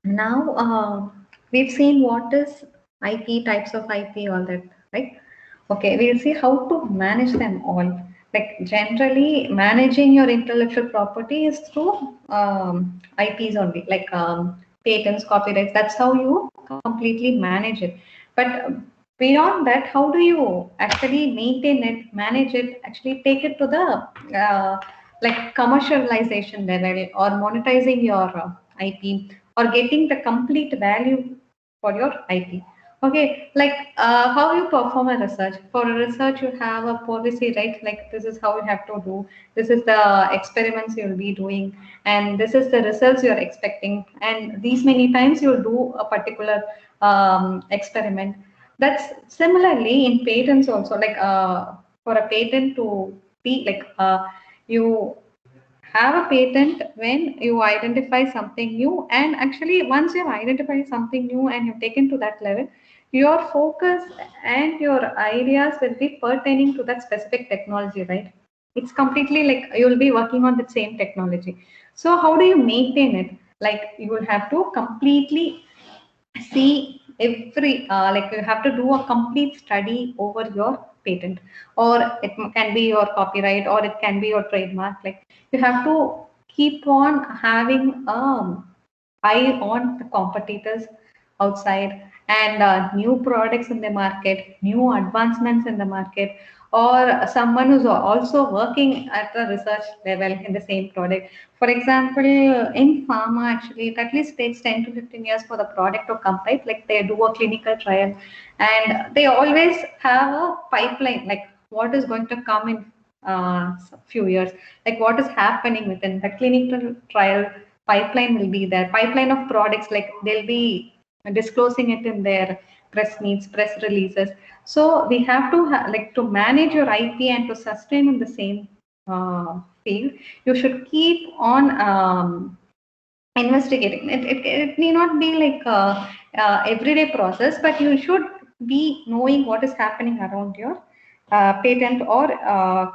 Now, we've seen what is IP, types of IP, all that, right? Okay, we'll see how to manage them all. Like generally, managing your intellectual property is through IPs only, like patents, copyrights. That's how you completely manage it. But beyond that, how do you actually maintain it, manage it, actually take it to the like commercialization level or monetizing your IP or getting the complete value for your IP. Okay, like how you perform a research. For a research, you have a policy, right? Like this is how you have to do. This is the experiments you'll be doing, and this is the results you're expecting. And these many times you'll do a particular experiment. That's similarly in patents also. Like for a patent to be like you have a patent when you identify something new, and actually once you've identified something new and you've taken to that level, your focus and your ideas will be pertaining to that specific technology, right? It's completely like you'll be working on the same technology. So how do you maintain it? Like you will have to completely see every like you have to do a complete study over your patent, or it can be your copyright, or it can be your trademark. Like you have to keep on having eye on the competitors outside, and new products in the market, new advancements in the market, or someone who's also working at the research level in the same product. For example, in pharma, actually, it at least takes 10 to 15 years for the product to complete. Like they do a clinical trial, and they always have a pipeline, like what is going to come in few years, like what is happening within the clinical trial pipeline will be there. Pipeline of products, like they'll be disclosing it in their press meets, press releases. So we have to like to manage your IP and to sustain in the same field. You should keep on investigating. It need not be like a everyday process, but you should be knowing what is happening around your patent or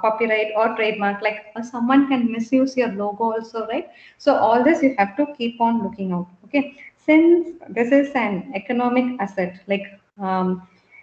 copyright or trademark. Like someone can misuse your logo also, right? So all this you have to keep on looking out. Okay, since this is an economic asset, like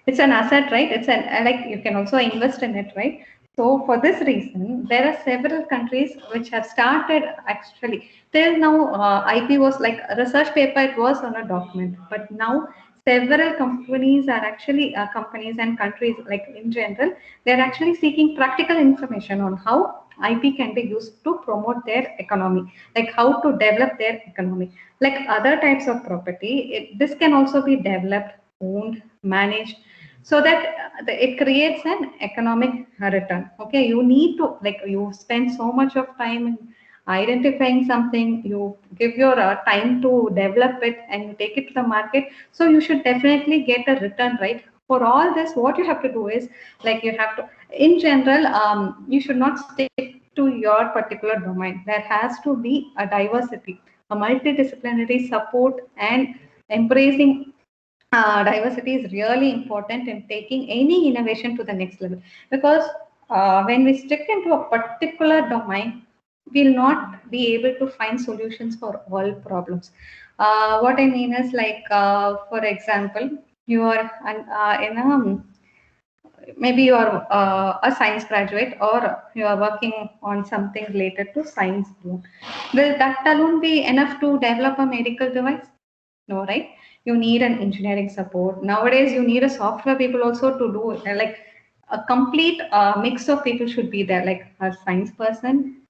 it's an asset, right? It's an like you can also invest in it, right? So for this reason, there are several countries which have started actually. Till now, IP was like a research paper, it was on a document, but now several companies are actually companies and countries, like in general, they're actually seeking practical information on how IP can be used to promote their economy, like how to develop their economy. Like other types of property, this can also be developed, owned, managed, so that it creates an economic return. Okay, you need to like you spend so much of time in identifying something, you give your time to develop it and you take it to the market, so you should definitely get a return, right? For all this, what you have to do is like you have to, in general, you should not stick to your particular domain. There has to be a diversity, a multidisciplinary support, and embracing diversity is really important in taking any innovation to the next level, because when we stick into a particular domain, we'll not be able to find solutions for all problems. What I mean is like, for example, you are in a, maybe you are a science graduate, or you are working on something related to science alone. Will that alone be enough to develop a medical device? No, right? You need an engineering support. Nowadays, you need a software people also to do like a complete mix of people should be there, like a science person,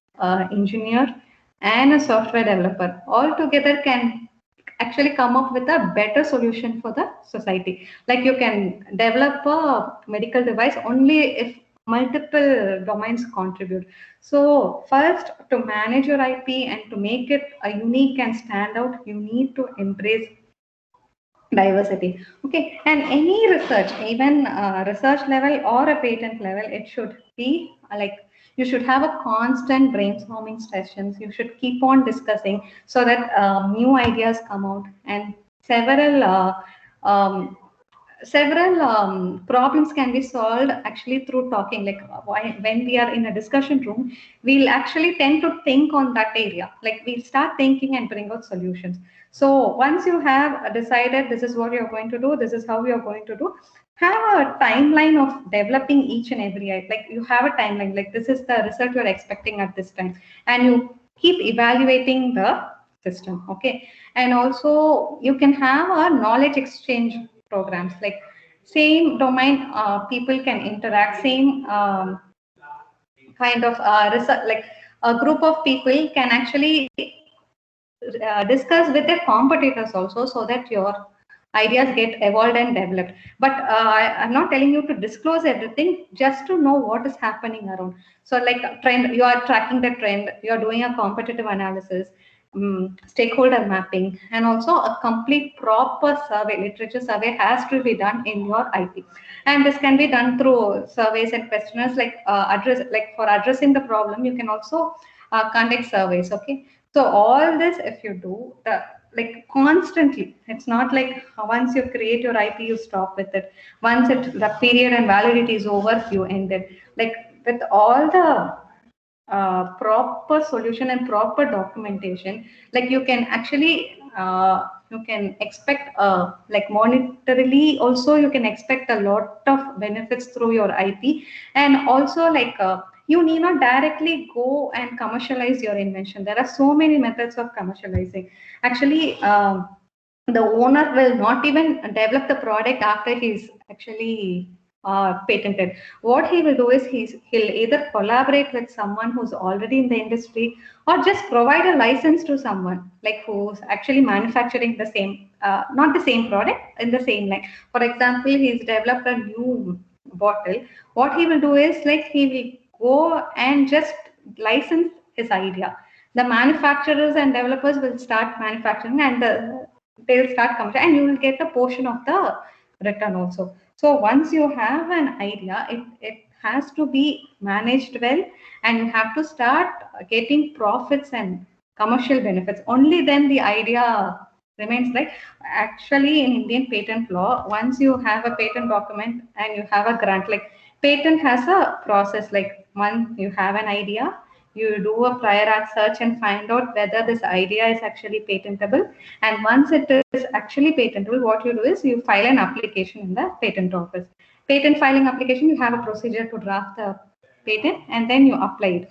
engineer, and a software developer. All together can actually come up with a better solution for the society. Like you can develop a medical device only if multiple domains contribute. So first, to manage your IP and to make it a unique and stand out, you need to embrace diversity. Okay, and any research, even research level or a patent level, it should be like you should have a constant brainstorming sessions. You should keep on discussing so that new ideas come out, and several several problems can be solved actually through talking. Like when we are in a discussion room, we'll actually tend to think on that area. Like we'll start thinking and bring out solutions. So once you have decided this is what you're going to do, this is how you're going to do, have a timeline of developing each and every item. Like you have a timeline, like this is the result you're expecting at this time, and you keep evaluating the system. Okay. And also you can have a knowledge exchange programs, like same domain people can interact, same kind of research, like a group of people can actually discuss with their competitors also, so that your ideas get evolved and developed. But I'm not telling you to disclose everything, just to know what is happening around. So like a trend, you are tracking the trend, you are doing a competitive analysis, stakeholder mapping, and also a complete proper survey, literature survey has to be done in your IP. And this can be done through surveys and questionnaires, like for addressing the problem, you can also conduct surveys. Okay. So all this, if you do, like constantly, it's not like once you create your IP, you stop with it. Once the period and validity is over, you end it. Like with all the proper solution and proper documentation, like you can actually you can expect like monetarily also, you can expect a lot of benefits through your IP. And also like you need not directly go and commercialize your invention. There are so many methods of commercializing. Actually, the owner will not even develop the product after he's actually patented. What he will do is he'll either collaborate with someone who's already in the industry, or just provide a license to someone like who's actually manufacturing the same, not the same product in the same line. For example, he's developed a new bottle. What he will do is like he will go and just license his idea. The manufacturers and developers will start manufacturing, and they'll start coming, and you will get a portion of the return also. So once you have an idea, it has to be managed well, and you have to start getting profits and commercial benefits. Only then the idea remains. Like actually in Indian patent law, once you have a patent document and you have a grant, like patent has a process. Like once you have an idea, you do a prior art search and find out whether this idea is actually patentable. And once it is actually patentable, what you do is you file an application in the patent office. Patent filing application, you have a procedure to draft the patent, and then you apply it.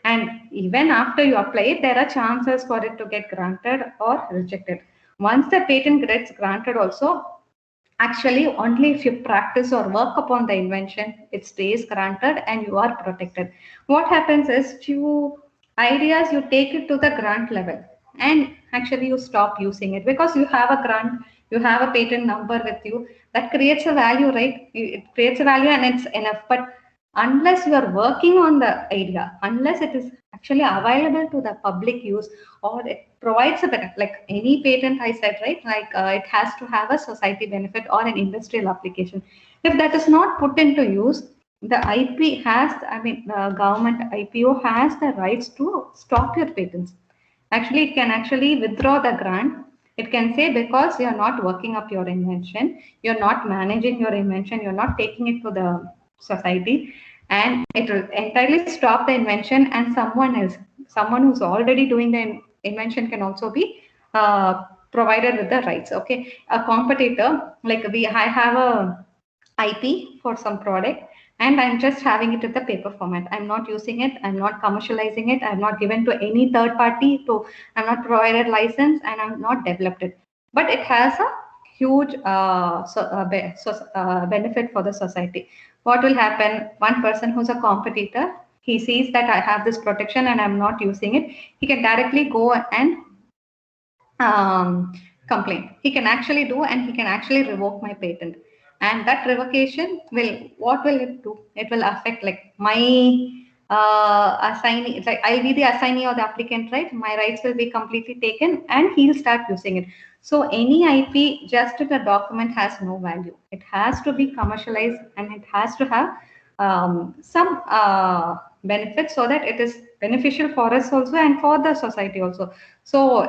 And even after you apply it, there are chances for it to get granted or rejected. Once the patent gets granted also, actually only if you practice or work upon the invention, it stays granted and you are protected. What happens is few ideas you take it to the grant level, and actually you stop using it because you have a grant, you have a patent number with you. That creates a value, right? It creates a value and it's enough. But unless you are working on the idea, unless it is actually available to the public use, or it provides a better, like any patent I said, right? Like it has to have a society benefit or an industrial application. If that is not put into use, the IP has, I mean, the government IPO has the rights to stop your patents. Actually, it can actually withdraw the grant. It can say, because you're not working up your invention, you're not managing your invention, you're not taking it to the society, and it will entirely stop the invention, and someone else, someone who's already doing the invention can also be provided with the rights. Okay, a competitor, like I have a IP for some product, and I'm just having it in the paper format. I'm not using it, I'm not commercializing it, I'm not given to any third party to, I'm not provided license, and I'm not developed it. But it has a huge benefit for the society. What will happen? One person who's a competitor, he sees that I have this protection and I'm not using it, he can directly go and complaint. He can actually do, and he can actually revoke my patent. And that revocation will, what will it do? It will affect like my assignee. It's like I'll be the assignee or the applicant, right? My rights will be completely taken, and he'll start using it. So any IP just in a document has no value. It has to be commercialized, and it has to have some benefits, so that it is beneficial for us also and for the society also. So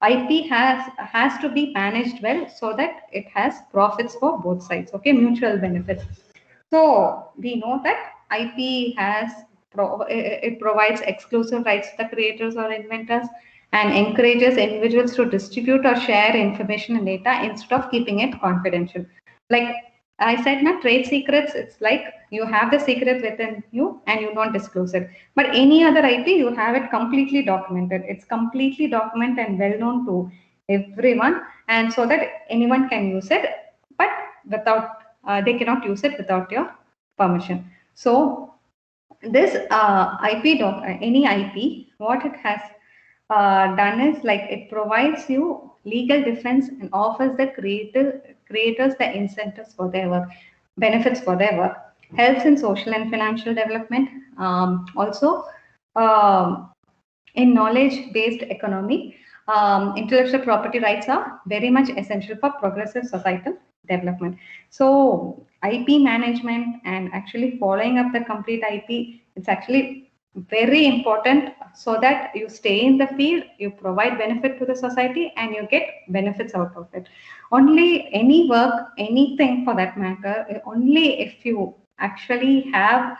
IP has to be managed well so that it has profits for both sides. Okay, mutual benefits. So we know that IP it provides exclusive rights to the creators or inventors and encourages individuals to distribute or share information and data instead of keeping it confidential. Like I said, na trade secrets, it's like you have the secret within you and you don't disclose it. But any other IP, you have it completely documented. It's completely documented and well known to everyone, and so that anyone can use it, but without they cannot use it without your permission. So this any IP, what it has done is like it provides you legal defense and offers the creators the incentives for their work, benefits for their work, helps in social and financial development. Also, um, in knowledge-based economy, intellectual property rights are very much essential for progressive societal development. So IP management and actually following up the complete IP, it's actually very important so that you stay in the field, you provide benefit to the society, and you get benefits out of it. Only any work, anything for that matter, only if you actually have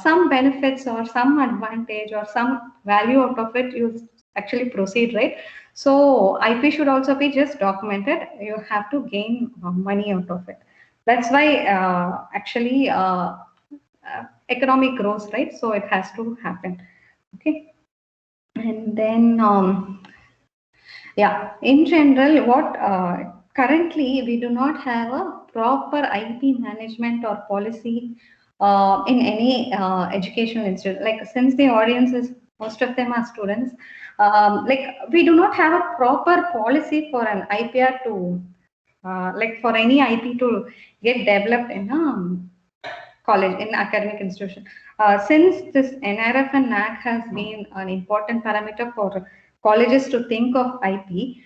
some benefits or some advantage or some value out of it, you actually proceed, right? So IP should also be just documented. You have to gain money out of it. That's why economic grows, right? So it has to happen. Okay. And then, yeah, in general, what currently we do not have a proper IP management or policy in any educational institute. Like since the audience is most of them are students, like we do not have a proper policy for an IPR to like for any IP to get developed in college, in academic institution. Since this NRF and NAC has been an important parameter for colleges to think of IP,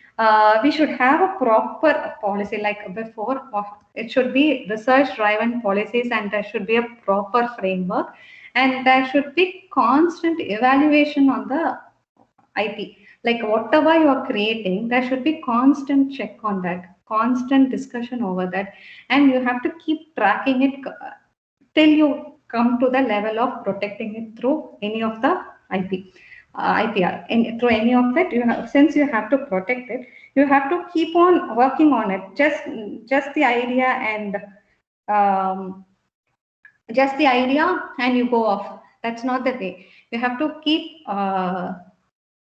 we should have a proper policy like before. It should be research-driven policies, and there should be a proper framework, and there should be constant evaluation on the IP. Like whatever you are creating, there should be constant check on that, constant discussion over that, and you have to keep tracking it till you come to the level of protecting it through any of the IP, IPR. Through any of it, you have, since you have to protect it, you have to keep on working on it. Just the idea and um, just the idea and you go off. That's not the way. You have to keep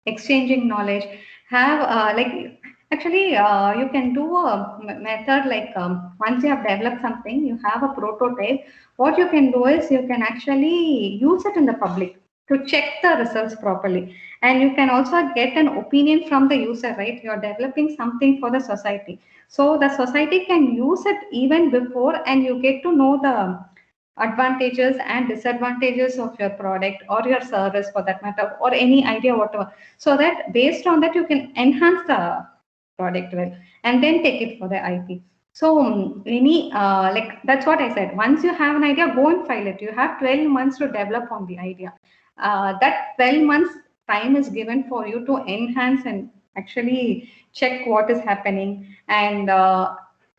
exchanging knowledge. Have like actually you can do a method like once you have developed something, you have a prototype. What you can do is you can actually use it in the public to check the results properly, and you can also get an opinion from the user, right? You're developing something for the society, so the society can use it even before, and you get to know the advantages and disadvantages of your product or your service for that matter, or any idea whatever, so that based on that you can enhance the product well and then take it for the IP. So any like that's what I said, once you have an idea, go and file it. You have 12 months to develop on the idea. That 12 months time is given for you to enhance and actually check what is happening and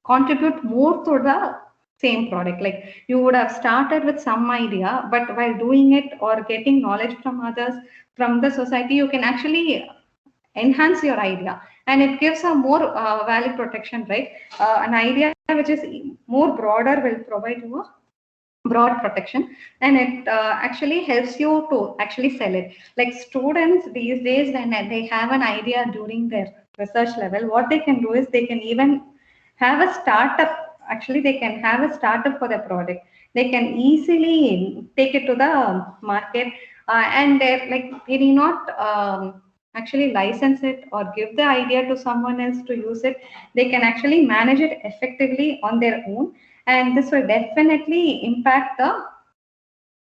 contribute more to the same product. Like you would have started with some idea, but while doing it or getting knowledge from others, from the society, you can actually enhance your idea, and it gives a more value protection, right? An idea which is more broader will provide you a broad protection, and it actually helps you to actually sell it. Like students these days, when they have an idea during their research level, what they can do is they can even have a startup. Actually they can have a startup for the product. They can easily take it to the market, and they're like they need not actually license it or give the idea to someone else to use it. They can actually manage it effectively on their own, and this will definitely impact the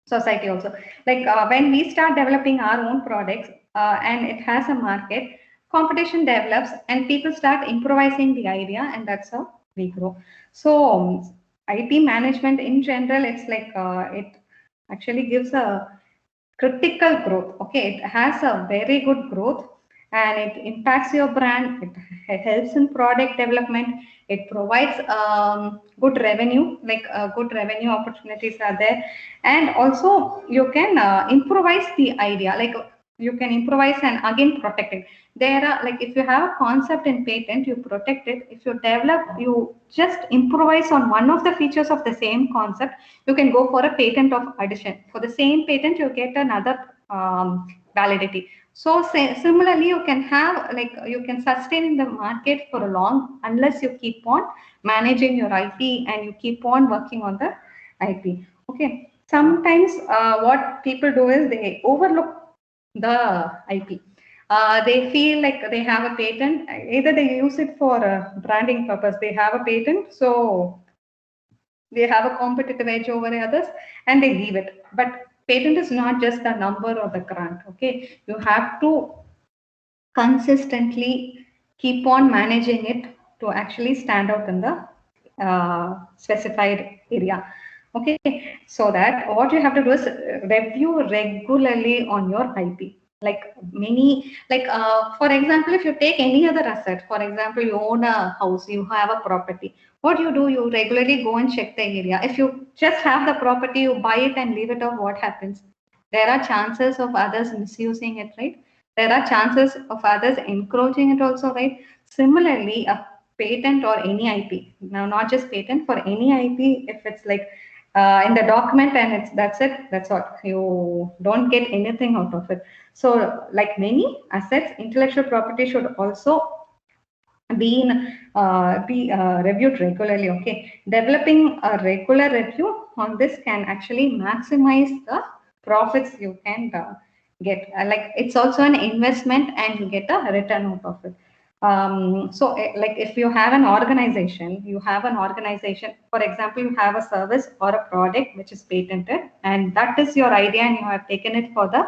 society also. Like when we start developing our own products and it has a market, competition develops and people start improvising the idea, and that's how we grow. So IP management in general, it's like it actually gives a critical growth. Okay, it has a very good growth, and it impacts your brand. It helps in product development. It provides good revenue, like good revenue opportunities are there, and also you can improvise the idea, like you can improvise and again protect it. There are, like, if you have a concept in patent, you protect it. If you develop, you just improvise on one of the features of the same concept, you can go for a patent of addition. For the same patent, you get another validity. So similarly, you can have, like, you can sustain in the market for a long, unless you keep on managing your IP and you keep on working on the IP. Okay. Sometimes what people do is they overlook the IP. They feel like they have a patent. Either they use it for branding purpose. They have a patent, so they have a competitive edge over the others, and they leave it. But patent is not just the number or the grant. Okay, you have to consistently keep on managing it to actually stand out in the specified area. Okay, so that what you have to do is review regularly on your IP. Like many, like for example, if you take any other asset, for example, you own a house, you have a property. What do? You regularly go and check the area. If you just have the property, you buy it and leave it off, what happens? There are chances of others misusing it, right? There are chances of others encroaching it also, right? Similarly, a patent or any IP, now not just patent, for any IP, if it's like in the document and that's all, you don't get anything out of it. So like many assets, intellectual property should also be reviewed regularly. Okay, developing a regular review on this can actually maximize the profits you can get. Like it's also an investment and you get a return out of it. So like if you have an organization, for example, you have a service or a product which is patented, and that is your idea, and you have taken it for the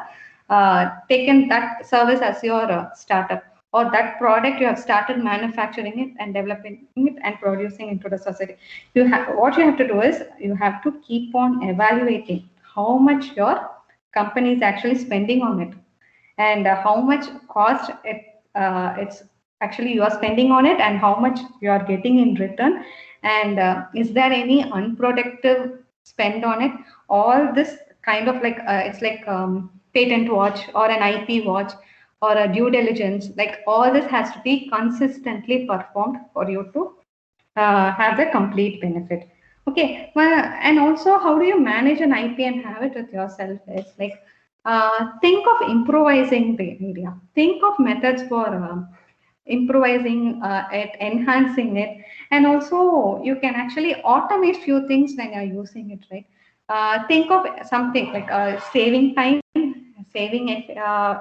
taken that service as your startup, or that product you have started manufacturing it and developing it and producing into the society. What you have to do is you have to keep on evaluating how much your company is actually spending on it, and how much cost it's actually you are spending on it, and how much you are getting in return, and is there any unproductive spend on it. All this kind of like it's like patent watch or an IP watch or a due diligence, like all this has to be consistently performed for you to have the complete benefit. Okay, well, and also how do you manage an IP and have it with yourself? It's like think of improvising the area. Think of methods for improvising it, enhancing it, and also you can actually automate few things when you're using it, right? Think of something like saving time,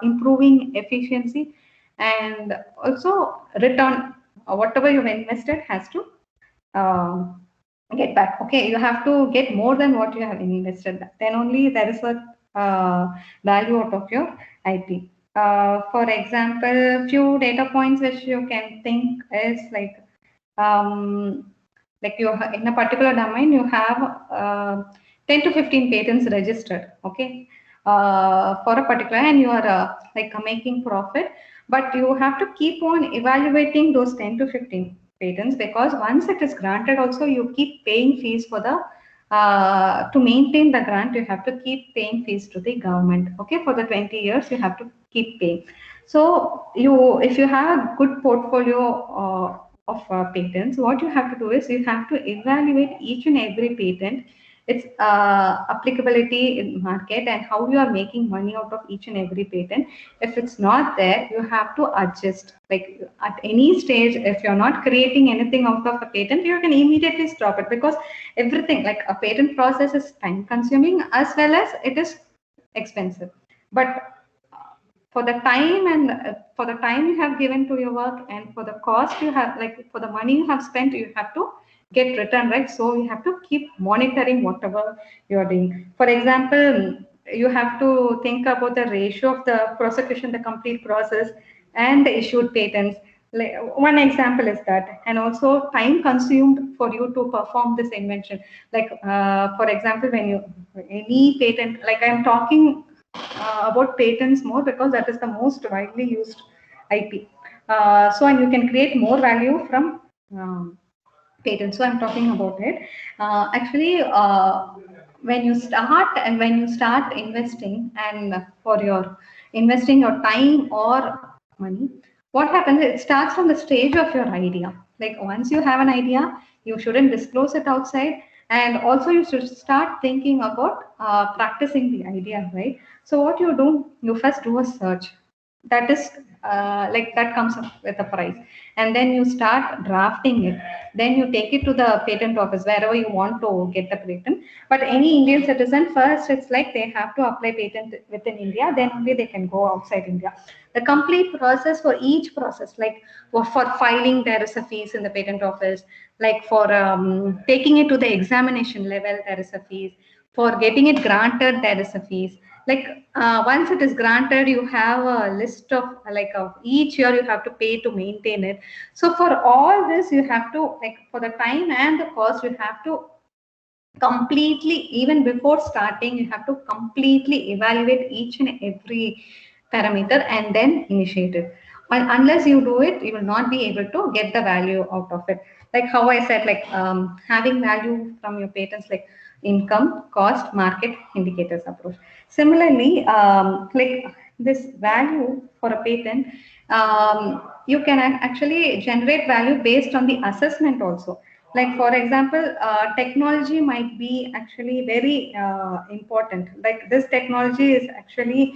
improving efficiency, and also return. Whatever you've invested has to um, get back. Okay, you have to get more than what you have invested. Then only there is a value out of your IP. For example, few data points which you can think is like you in a particular domain you have 10 to 15 patents registered. Okay, for a particular, and you are like making profit, but you have to keep on evaluating those 10 to 15 patents, because once it is granted also you keep paying fees for the to maintain the grant. You have to keep paying fees to the government. Okay, for the 20 years you have to keep paying. So you, if you have a good portfolio of patents, what you have to do is you have to evaluate each and every patent, its applicability in market, and how you are making money out of each and every patent. If it's not there, you have to adjust. Like at any stage, if you're not creating anything out of a patent, you can immediately stop it, because everything, like a patent process, is time consuming as well as it is expensive. But for the time, and for the time you have given to your work, and for the cost you have, like for the money you have spent, you have to get return, right? So you have to keep monitoring whatever you are doing. For example, you have to think about the ratio of the prosecution, the complete process, and the issued patents. Like one example is that, and also time consumed for you to perform this invention. Like for example, when you any patent, like I'm talking about patents more, because that is the most widely used IP. So and you can create more value from patent. So I'm talking about it. Actually, when you start investing and for your investing your time or money, what happens? It starts from the stage of your idea. Like once you have an idea, you shouldn't disclose it outside, and also you should start thinking about practicing the idea, right? So what you do, you first do a search. That is like that comes up with a price, and then you start drafting it, then you take it to the patent office wherever you want to get the patent. But any Indian citizen, first it's like they have to apply patent within India, then only they can go outside India. The complete process for each process, like for filing there is a fees in the patent office, like for taking it to the examination level there is a fees, for getting it granted there is a fees. Like once it is granted, you have a list of like each year you have to pay to maintain it. So for all this you have to, like for the time and the cost, you have to completely, even before starting you have to completely evaluate each and every parameter and then initiate it. Unless you do it, you will not be able to get the value out of it. Like how I said, like having value from your patents, like income, cost, market, indicators approach. Similarly, like this value for a patent, you can actually generate value based on the assessment also. Like for example, technology might be actually very important. Like this technology is actually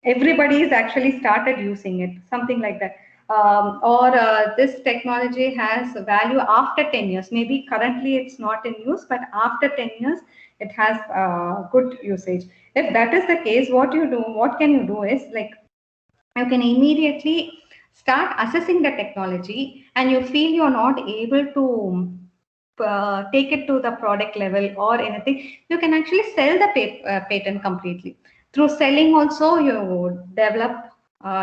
everybody is actually started using it, something like that. Or this technology has value after 10 years. Maybe currently it's not in use, but after 10 years it has good usage. If that is the case, what can you do is, like you can immediately start assessing the technology, and you feel you're not able to take it to the product level or anything, you can actually sell the patent completely. Through selling also you develop,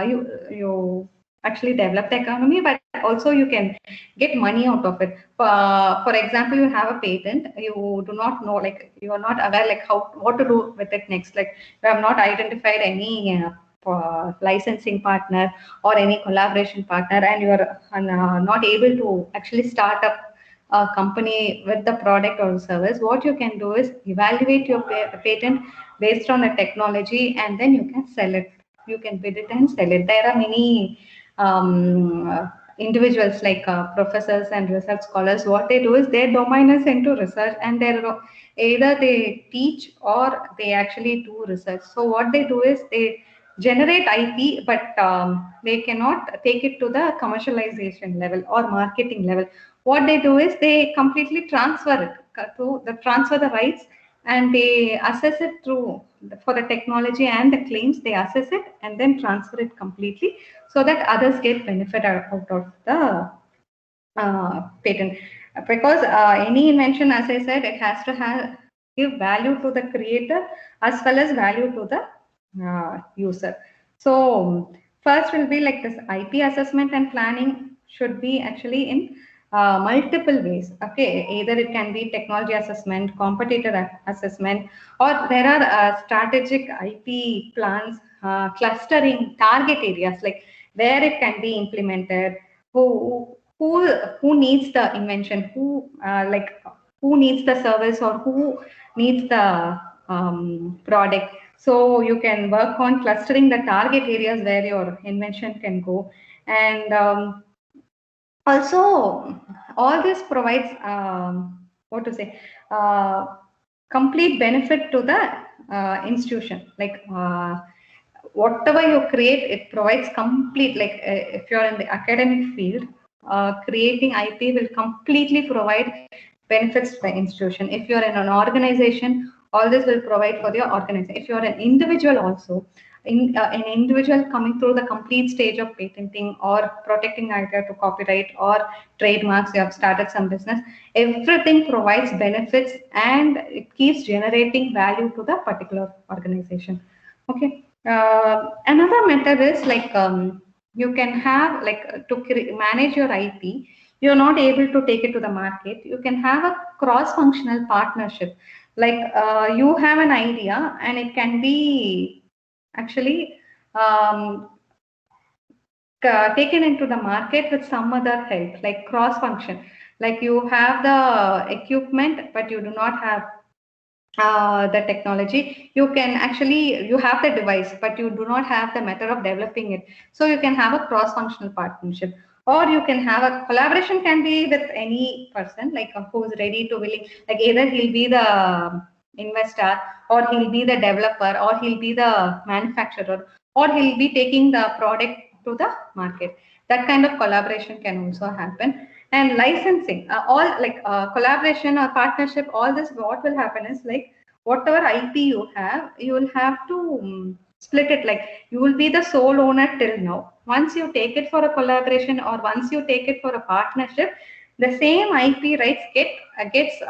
you actually develop the economy, but also you can get money out of it. For example, you have a patent, you do not know, like you are not aware like how what to do with it next. Like you have not identified any licensing partner or any collaboration partner, and you are not able to actually start up a company with the product or service. What you can do is evaluate your patent based on the technology, and then you can sell it. You can bid it and sell it. There are many individuals like professors and research scholars. What they do is their domain is into research, and they're either they teach or they actually do research. So what they do is they generate IP, but they cannot take it to the commercialization level or marketing level. What they do is they completely transfer it to the transfer the rights, and they assess it through for the technology and the claims. They assess it and then transfer it completely, so that others get benefit out of the patent. Because any invention, as I said, it has to have give value to the creator as well as value to the user. So first will be like this IP assessment and planning should be actually in multiple ways. Okay, either it can be technology assessment, competitor assessment, or there are strategic IP plans, clustering target areas, like where it can be implemented, who needs the invention, who needs the service, or who needs the product. So you can work on clustering the target areas where your invention can go. And also all this provides what to say, complete benefit to the institution. Like whatever you create, it provides complete, like if you're in the academic field, creating IP will completely provide benefits to the institution. If you're in an organization, all this will provide for your organization. If you're an individual also, an individual coming through the complete stage of patenting or protecting either to copyright or trademarks, you have started some business, everything provides benefits and it keeps generating value to the particular organization. Okay. Another method is like you can have like to manage your IP. You're not able to take it to the market. You can have a cross-functional partnership. Like you have an idea, and it can be actually um, taken into the market with some other help, like cross function. Like you have the equipment, but you do not have the technology. You can actually, you have the device, but you do not have the method of developing it. So you can have a cross functional partnership, or you can have a collaboration, can be with any person, like who's ready to willing, like either he'll be the investor, or he'll be the developer, or he'll be the manufacturer, or he'll be taking the product to the market. That kind of collaboration can also happen. And licensing, all like collaboration or partnership, all this, what will happen is like whatever IP you have, you will have to split it. Like you will be the sole owner till now. Once you take it for a collaboration, or once you take it for a partnership, the same IP rights gets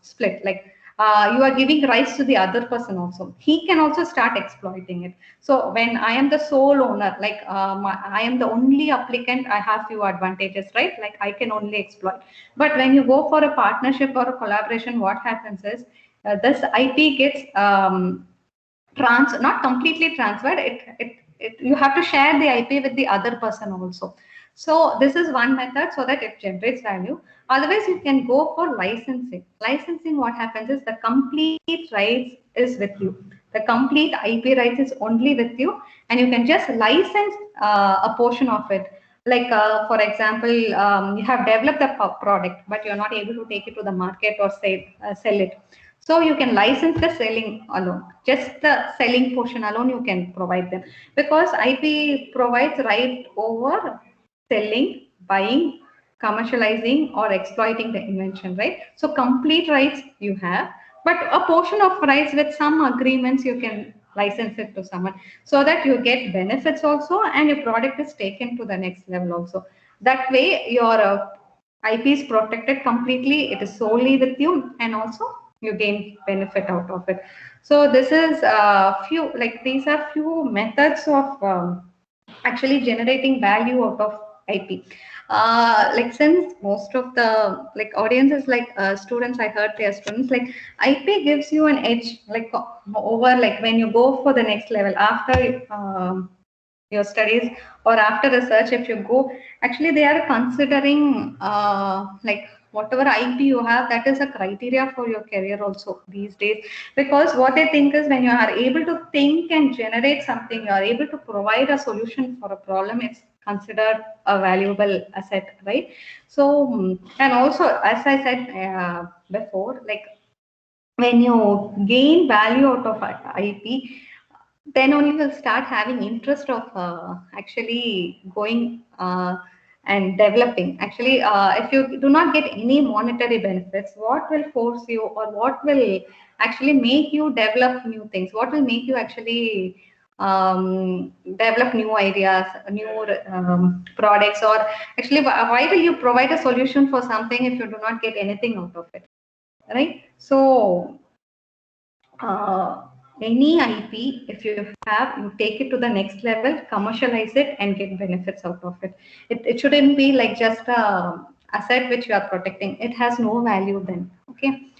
split. Like you are giving rights to the other person also. He can also start exploiting it. So when I am the sole owner, like I am the only applicant, I have few advantages, right? Like I can only exploit. But when you go for a partnership or a collaboration, what happens is this IP gets not completely transferred. You have to share the IP with the other person also. So this is one method, so that it generates value. Otherwise, you can go for licensing. Licensing, what happens is the complete rights is with you. The complete IP rights is only with you, and you can just license a portion of it. Like for example, you have developed a product, but you're not able to take it to the market or sell it. So you can license the selling alone, just the selling portion alone you can provide them, because IP provides right over selling, buying, commercializing, or exploiting the invention, right? So complete rights you have, but a portion of rights with some agreements you can license it to someone, so that you get benefits also, and your product is taken to the next level also. That way your IP is protected completely, it is solely with you, and also you gain benefit out of it. So this is few, like these are few methods of actually generating value out of IP. Like since most of the like audiences, like students, I heard their students, like IP gives you an edge, like over, like when you go for the next level after your studies or after research, if you go, actually they are considering like whatever IP you have, that is a criteria for your career also these days. Because what they think is, when you are able to think and generate something, you are able to provide a solution for a problem, it's considered a valuable asset, right? So and also, as I said before, like when you gain value out of IP, then only will start having interest of actually going and developing. Actually, if you do not get any monetary benefits, what will force you, or what will actually make you develop new things? What will make you actually develop new ideas, new products? Or actually, why will you provide a solution for something if you do not get anything out of it, right? So any IP, if you have, you take it to the next level, commercialize it, and get benefits out of it. It shouldn't be like just a asset which you are protecting. It has no value then. Okay.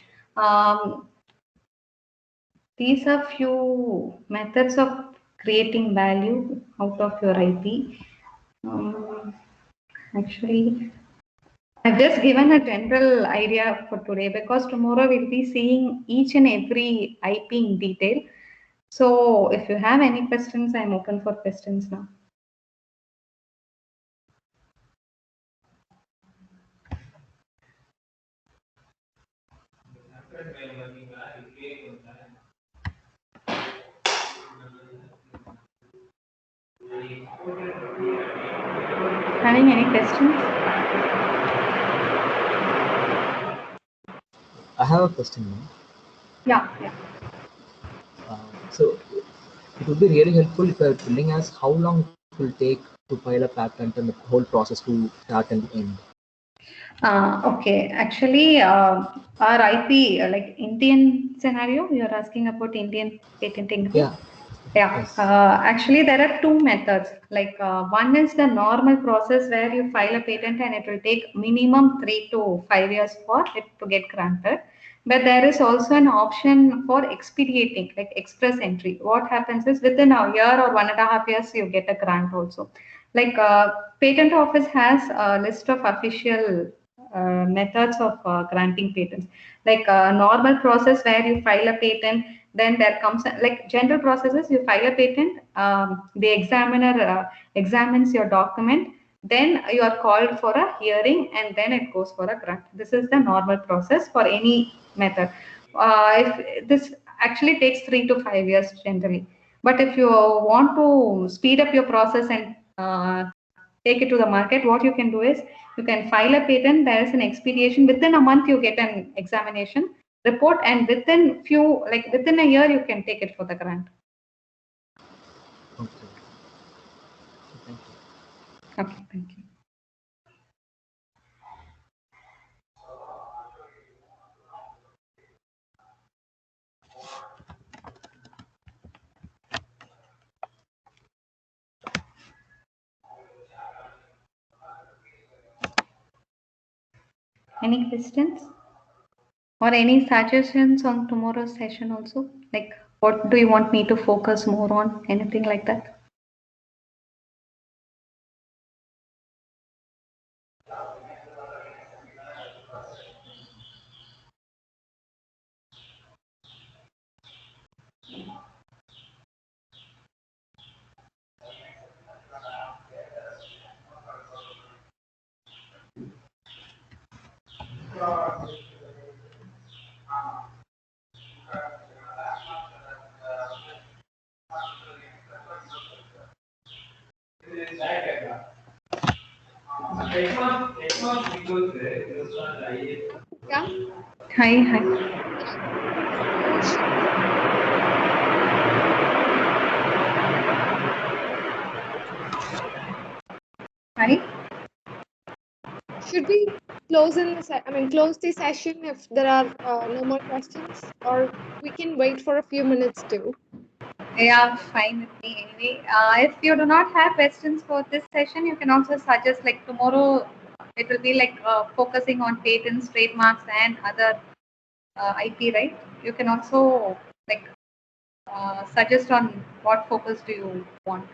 These are few methods of creating value out of your IP. Actually, I've just given a general idea for today, because tomorrow we'll be seeing each and every IP in detail. So if you have any questions, I'm open for questions now. Having any questions? I have a question now. Yeah. So it would be really helpful if you're telling us how long it will take to file a patent and the whole process to start and end. Okay. Actually, our IP, like Indian scenario, you're asking about Indian patenting. Yeah. Yeah. Yes. Actually, there are two methods. Like one is the normal process where you file a patent and it will take minimum 3 to 5 years for it to get granted. But there is also an option for expediting, like express entry. What happens is within a year or 1.5 years, you get a grant also. Like patent office has a list of official methods of granting patents. Like normal process where you file a patent, then there comes like general processes. You file a patent, the examiner examines your document, then you are called for a hearing, and then it goes for a grant. This is the normal process for any method. If this actually takes 3 to 5 years generally, but if you want to speed up your process and take it to the market, what you can do is you can file a patent. There is an expedition within a month. You get an examination report, and within a year, you can take it for the grant. Okay. Thank you. Okay, thank you. Any questions or any suggestions on tomorrow's session also? Like, what do you want me to focus more on? Anything like that? Yeah. Hi, hi. Hi. Should we close close the session if there are no more questions, or we can wait for a few minutes too? Yeah, fine with me anyway. If you do not have questions for this session, you can also suggest like tomorrow it will be like focusing on patents, trademarks, and other IP, right? You can also like suggest on what focus do you want.